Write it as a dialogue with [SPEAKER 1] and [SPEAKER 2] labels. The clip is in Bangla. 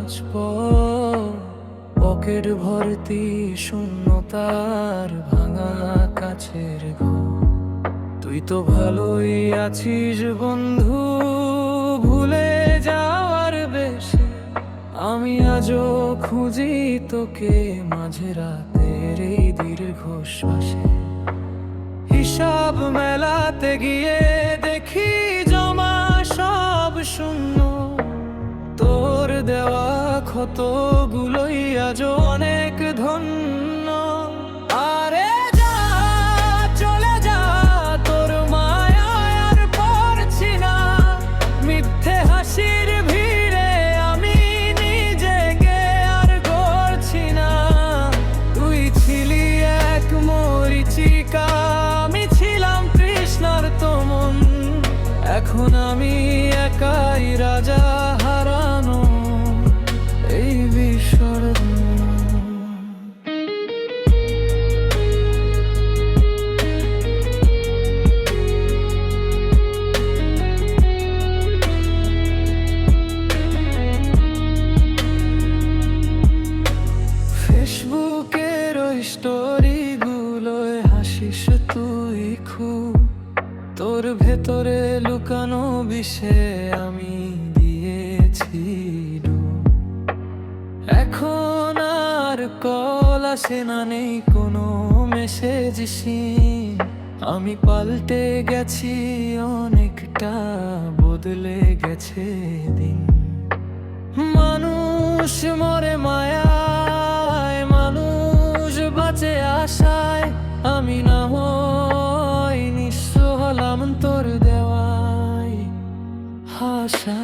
[SPEAKER 1] আজ পকেট ভর্তি শূন্যতার ভাঙা কাছের ঘর। তুই তো ভালোই আছিস বন্ধু, ভুলে যাওয়ার বেশি আমি আজও খুঁজি তোকে মাঝে রাতের এই দীর্ঘশ্বাসে। হিসাব মেলাতে গিয়ে দেখি জমা সব শূন্য, তোর দেওয়া ক্ষতগুলোই আজও অনেক ধন্য। আরে যা চলে যা, তোর মায়ায় আর পড়ছি না, মিথ্যে হাসির ভিড়ে আমি নিজেকে আর গড়ছি না। তুই ছিলি এক মরীচিকা, আমি ছিলাম তৃষ্ণার তোমন, এখন আমি একাই রাজা হারানো এই বিসর্জন। ফেসবুকের ওই স্টোরিগুলোয় হাসিস তুই খুব, তোর ভেতরে লুকানো বিষে আমি দিয়েছি ডুব। এখন আর কল আসে না, নেই কোনো মেসেজ সিন, আমি পাল্টে গেছি অনেকটা, বদলে গেছে দিন। মানুষ মরে মায়ায়, মানুষ বাঁচে আশায়, আমি না হয় নিঃস্ব হলাম তোর দেওয়ায় হাসা।